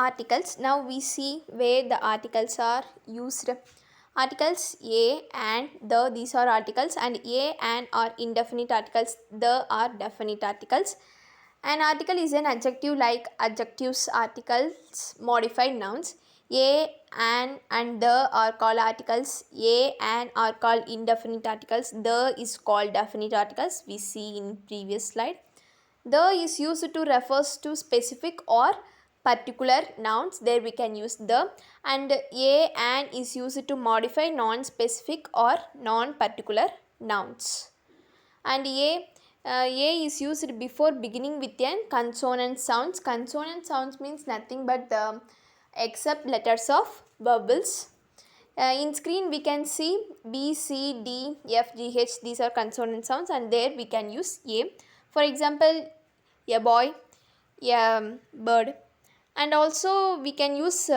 Articles. Now we see where the articles are used. Articles a and the, these are articles, and a and are indefinite articles, the are definite articles. An article is an adjective like adjectives, articles, modified nouns. A and the are called articles. A and are called indefinite articles. The is called definite articles. We see in previous slide. The is used to refers to specific or particular nouns. There we can use the. And a and is used to modify non-specific or non-particular nouns. And a is used before beginning with an consonant sounds. Consonant sounds means nothing but the except letters of vowels. In screen we can see B, C, D, F, G, H. These are consonant sounds, and there we can use a. For example, a boy, a bird. And also we can use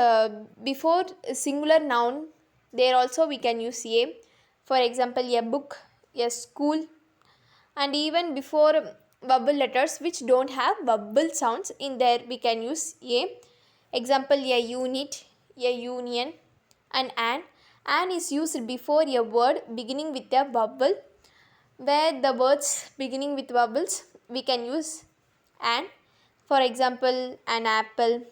before a singular noun. There also we can use a. For example, a book, a school. And even before vowel letters which don't have vowel sounds, in there we can use a. Example, a unit, a union. And an is used before a word beginning with a vowel. Where the words beginning with vowels we can use an. For example, an apple.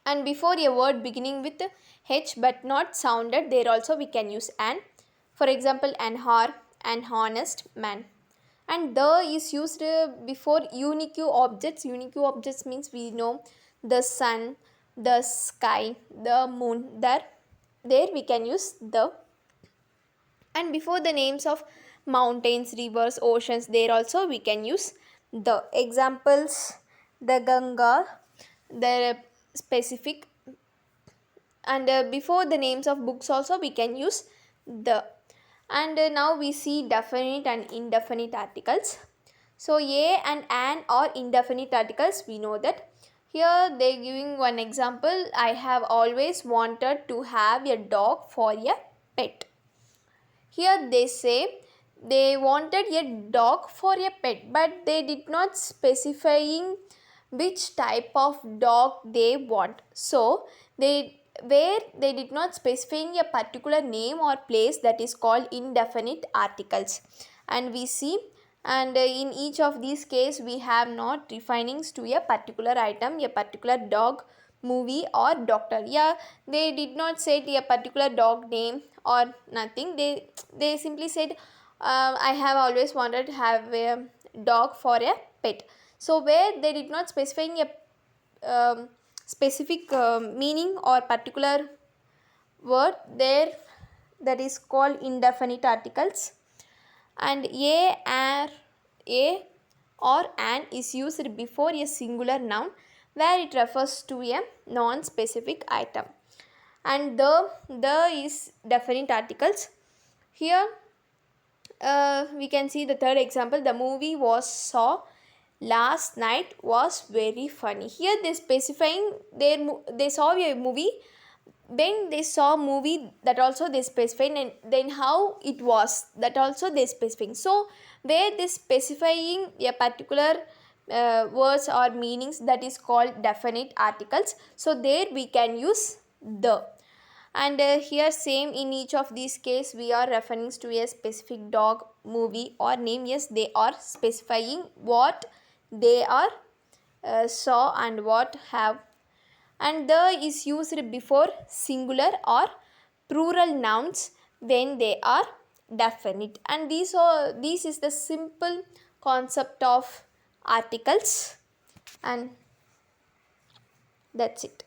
And before a word beginning with h but not sounded, there also we can use an. For example, an hour, an honest man. And the is used before unique objects. Unique objects means we know the sun, the sky, the moon. There we can use the. And before the names of mountains, rivers, oceans, there also we can use the. Examples, the Ganga, the specific. And before the names of books also we can use the. And now we see definite and indefinite articles. So a and an are indefinite articles, we know that. Here they are giving one example. I have always wanted to have a dog for a pet. Here they say they wanted a dog for a pet, but they did not specifying which type of dog they want. So they did not specifying a particular name or place, that is called indefinite articles. And we see, and in each of these case we have not refinings to a particular item, a particular dog, movie or doctor. Yeah, they did not say a particular dog name or nothing. They simply said I have always wanted to have a dog for a pet. So where they did not specifying a specific meaning or particular word, there that is called indefinite articles. And a or an is used before a singular noun where it refers to a non-specific item. And the is definite articles. Here we can see the third example. The movie was saw last night was very funny. Here they specifying they saw a movie. When they saw movie, that also they specifying, and then how it was, that also they specifying. So where they specifying a particular words or meanings, that is called definite articles. So there we can use the. And here same in each of these case we are referring to a specific dog, movie or name. Yes, they are specifying what they are saw and what have. And the is used before singular or plural nouns when they are definite. And this is the simple concept of articles, and that's it.